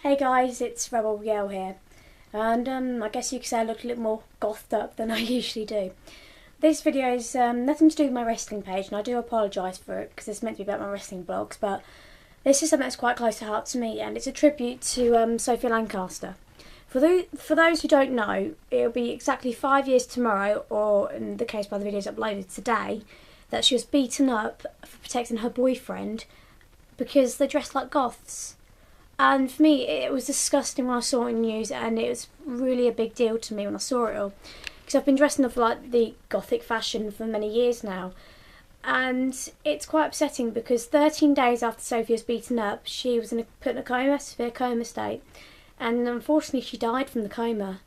Hey guys, it's Rebel Yell here, and I guess you could say I look a little more gothed up than I usually do. This video is nothing to do with my wrestling page, and I do apologise for it because it's meant to be about my wrestling blogs, but this is something that's quite close to heart to me, and it's a tribute to Sophie Lancaster. For those who don't know, it'll be exactly 5 years tomorrow, or in the case by the videos uploaded today, that she was beaten up for protecting her boyfriend because they dressed like goths. And for me, it was disgusting when I saw it in the news, and it was really a big deal to me when I saw it all. Because I've been dressing up like the gothic fashion for many years now. And it's quite upsetting because 13 days after Sophie was beaten up, she was put in a coma, severe coma state. And unfortunately, she died from the coma.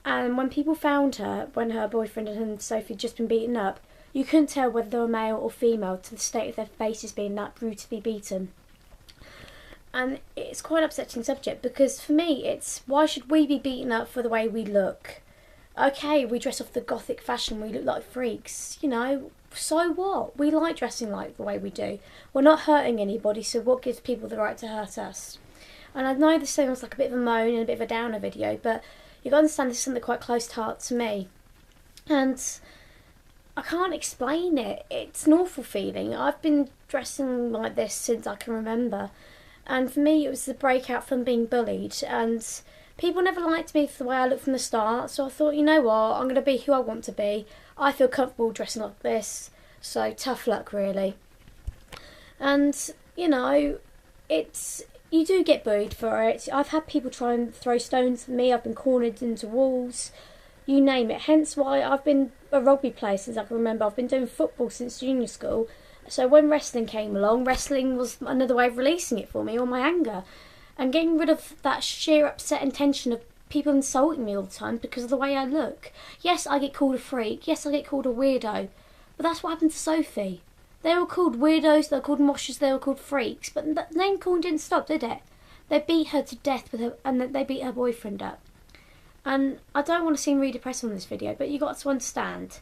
And when people found her, when her boyfriend and Sophie had just been beaten up, you couldn't tell whether they were male or female to the state of their faces being that brutally beaten. And it's quite an upsetting subject because for me it's, why should we be beaten up for the way we look? Okay, we dress off the gothic fashion, we look like freaks, you know, so what? We like dressing like the way we do. We're not hurting anybody, so what gives people the right to hurt us? And I know this sounds like a bit of a moan and a bit of a downer video, but you've got to understand this is something quite close to heart to me. And I can't explain it. It's an awful feeling. I've been dressing like this since I can remember. And for me, it was the breakout from being bullied. And people never liked me for the way I looked from the start. So I thought, you know what, I'm going to be who I want to be. I feel comfortable dressing like this. So tough luck, really. And, you know, you do get bullied for it. I've had people try and throw stones at me. I've been cornered into walls. You name it. Hence why I've been a rugby player since I can remember. I've been doing football since junior school. So when wrestling came along, wrestling was another way of releasing it for me, all my anger. And getting rid of that sheer upset and tension of people insulting me all the time because of the way I look. Yes, I get called a freak. Yes, I get called a weirdo. But that's what happened to Sophie. They were called weirdos, they were called moshes, they were called freaks. But the name calling didn't stop, did it? They beat her to death with her, and they beat her boyfriend up. And I don't want to seem really depressed on this video, but you got to understand,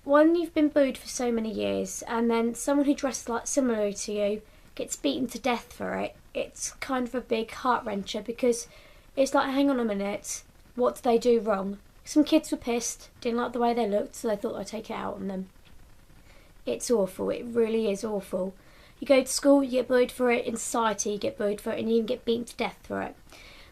when you've been booed for so many years and then someone who dresses like similarly to you gets beaten to death for it, it's kind of a big heart wrencher because it's like, hang on a minute, what did they do wrong? Some kids were pissed, didn't like the way they looked, so they thought I'd take it out on them. It's awful, it really is awful. You go to school, you get bullied for it, in society you get bullied for it, and you even get beaten to death for it.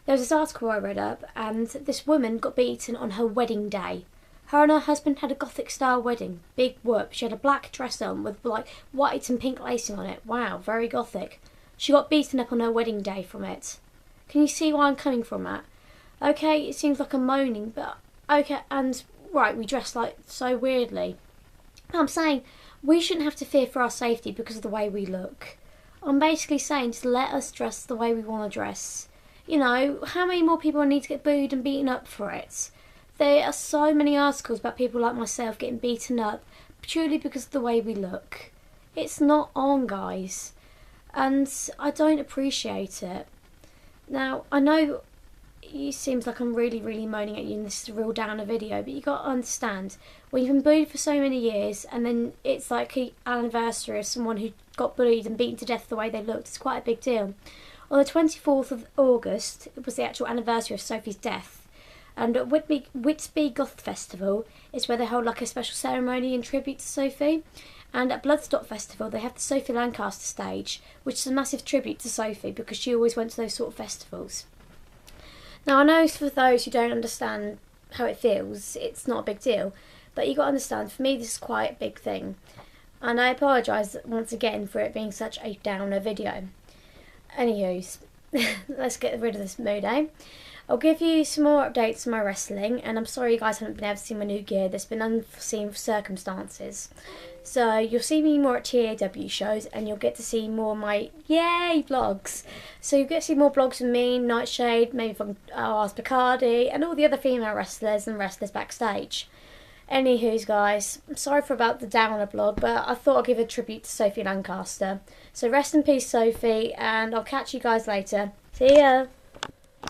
There was this article I read up, and this woman got beaten on her wedding day. Her and her husband had a gothic style wedding. Big whoop. She had a black dress on with like white and pink lacing on it. Wow, very gothic. She got beaten up on her wedding day from it. Can you see why I'm coming from that? Okay, it seems like I'm moaning, but okay, and right, we dress like so weirdly. I'm saying we shouldn't have to fear for our safety because of the way we look. I'm basically saying just let us dress the way we want to dress. You know, how many more people need to get booed and beaten up for it? There are so many articles about people like myself getting beaten up purely because of the way we look. It's not on, guys. And I don't appreciate it. Now, I know it seems like I'm really, really moaning at you and this is a real downer video, but you got to understand, when you've been bullied for so many years and then it's like an anniversary of someone who got bullied and beaten to death the way they looked, it's quite a big deal. On the 24th of August, it was the actual anniversary of Sophie's death. And at Whitby Goth Festival is where they hold like a special ceremony in tribute to Sophie. And at Bloodstock Festival they have the Sophie Lancaster stage, which is a massive tribute to Sophie because she always went to those sort of festivals. Now I know for those who don't understand how it feels, it's not a big deal. But you got to understand, for me this is quite a big thing. And I apologise once again for it being such a downer video. Anywho, let's get rid of this mood, eh? I'll give you some more updates on my wrestling, and I'm sorry you guys haven't been able to see my new gear. There's been unforeseen circumstances. So you'll see me more at TAW shows, and you'll get to see more of my yay vlogs. So you'll get to see more vlogs from me, Nightshade, maybe from Ask Bacardi, and all the other female wrestlers and wrestlers backstage. Anywho's guys, I'm sorry for about the downer vlog, but I thought I'd give a tribute to Sophie Lancaster. So rest in peace, Sophie, and I'll catch you guys later. See ya!